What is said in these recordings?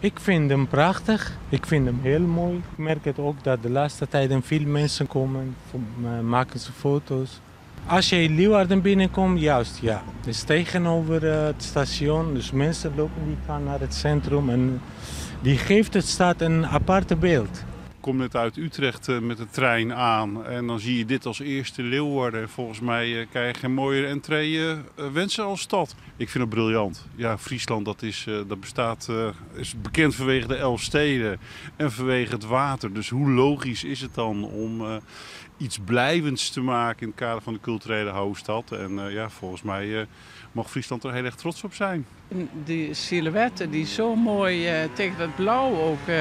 Ik vind hem prachtig. Ik vind hem heel mooi. Ik merk het ook dat de laatste tijden veel mensen komen, maken ze foto's. Als je in Leeuwarden binnenkomt, juist ja. Het is tegenover het station, dus mensen lopen die gaan naar het centrum en die geeft het stad een aparte beeld. Ik kom net uit Utrecht met de trein aan en dan zie je dit als eerste Leeuwarden. En volgens mij kan je geen mooiere entree wensen als stad. Ik vind het briljant. Ja, Friesland is bekend vanwege de 11 steden en vanwege het water. Dus hoe logisch is het dan om iets blijvends te maken in het kader van de culturele hoofdstad. En ja, volgens mij mag Friesland er heel erg trots op zijn. Die silhouetten die zo mooi tegen het blauw ook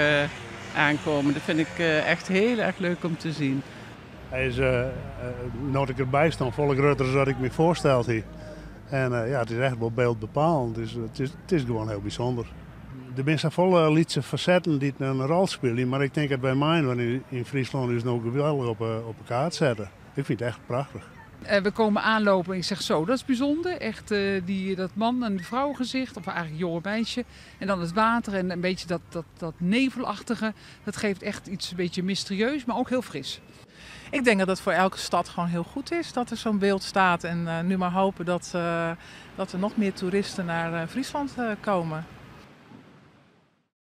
aankomen, dat vind ik echt heel erg leuk om te zien. Hij is, nou ik erbij sta, volle groter dan ik me voorsteld hier. En ja, het is echt wel beeldbepalend. Dus het is gewoon heel bijzonder. De mensen volle lietse facetten die een rol spelen, maar ik denk dat bij mij in Friesland is nog geweldig op elkaar te zetten. Ik vind het echt prachtig. We komen aanlopen en ik zeg zo, dat is bijzonder. Echt dat man- en vrouwengezicht, of eigenlijk jonge meisje. En dan het water en een beetje dat nevelachtige. Dat geeft echt iets een beetje mysterieus, maar ook heel fris. Ik denk dat het voor elke stad gewoon heel goed is dat er zo'n beeld staat. En nu maar hopen dat er nog meer toeristen naar Friesland komen.